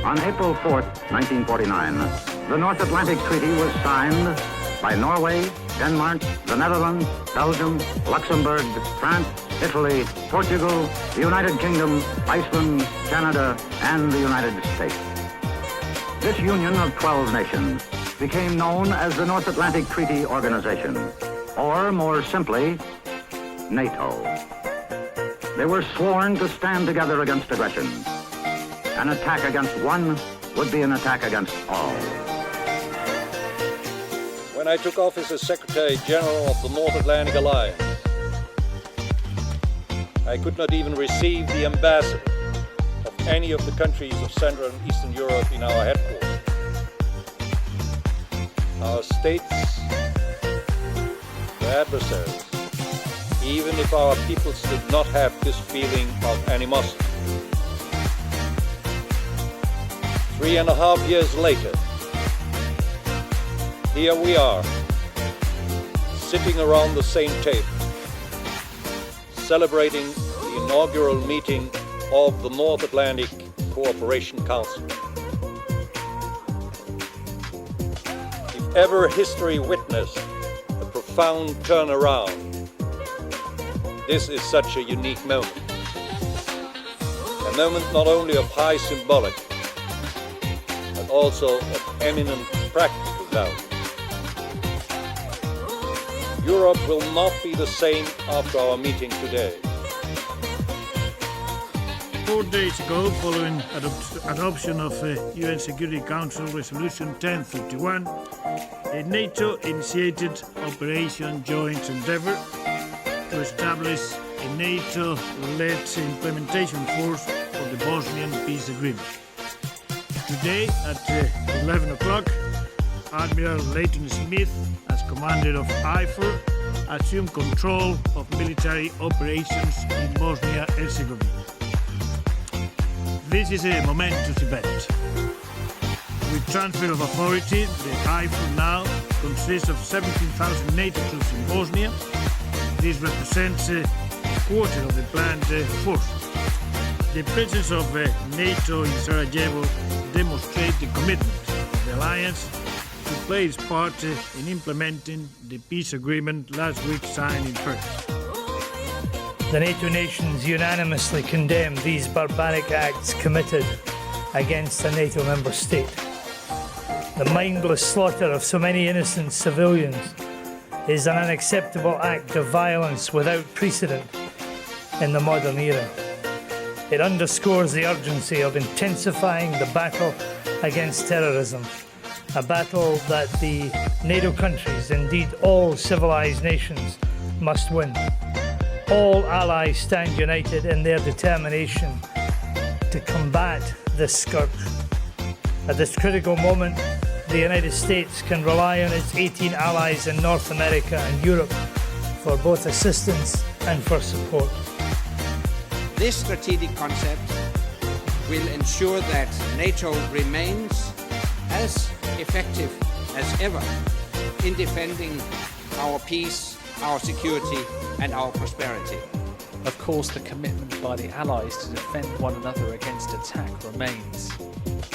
On April 4th, 1949, the North Atlantic Treaty was signed by Norway, Denmark, the Netherlands, Belgium, Luxembourg, France, Italy, Portugal, the United Kingdom, Iceland, Canada, and the United States. This union of 12 nations became known as the North Atlantic Treaty Organization, or more simply, NATO. They were sworn to stand together against aggression. An attack against one would be an attack against all. When I took office as Secretary General of the North Atlantic Alliance, I could not even receive the ambassador of any of the countries of Central and Eastern Europe in our headquarters. Our states were adversaries, even if our peoples did not have this feeling of animosity. 3.5 years later, here we are, sitting around the same table, celebrating the inaugural meeting of the North Atlantic Cooperation Council. If ever history witnessed a profound turnaround, this is such a unique moment. A moment not only of high symbolic, but also of eminent practical value. Europe will not be the same after our meeting today. 4 days ago, following adoption of UN Security Council Resolution 1031, NATO initiated Operation Joint Endeavour to establish a NATO-led implementation force for the Bosnian peace agreement. Today at 11 o'clock, Admiral Leighton Smith, as commander of IFOR, assumed control of military operations in Bosnia-Herzegovina. This is a momentous event. With transfer of authority, the IFOR now consists of 17,000 NATO troops in Bosnia. This represents a quarter of the planned force. The presence of NATO in Sarajevo demonstrates the commitment of the alliance to play its part in implementing the peace agreement last week signed in Paris. The NATO nations unanimously condemn these barbaric acts committed against a NATO member state. The mindless slaughter of so many innocent civilians is an unacceptable act of violence without precedent in the modern era. It underscores the urgency of intensifying the battle against terrorism, a battle that the NATO countries, indeed all civilized nations, must win. All allies stand united in their determination to combat this scourge. At this critical moment, the United States can rely on its 18 allies in North America and Europe for both assistance and for support. This strategic concept will ensure that NATO remains as effective as ever in defending our peace, our security and our prosperity. Of course, the commitment by the Allies to defend one another against attack remains.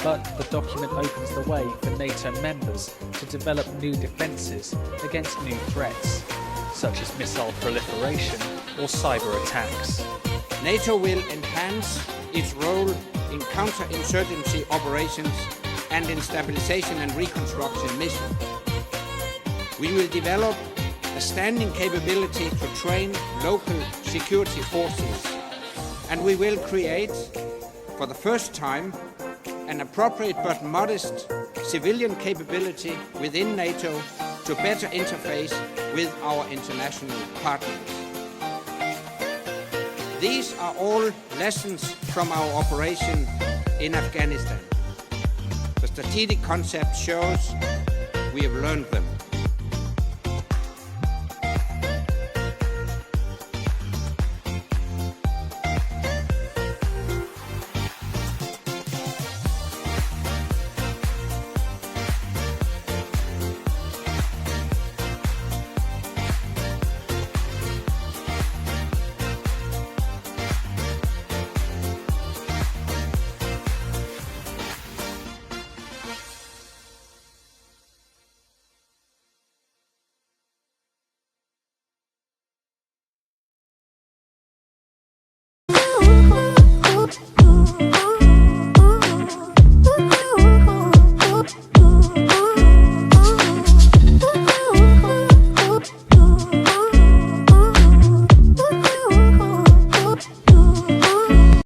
But the document opens the way for NATO members to develop new defences against new threats, such as missile proliferation or cyber attacks. NATO will enhance its role in counterinsurgency operations and in stabilization and reconstruction missions. We will develop a standing capability to train local security forces, and we will create, for the first time, an appropriate but modest civilian capability within NATO to better interface with our international partners. These are all lessons from our operation in Afghanistan. The strategic concept shows we have learned them.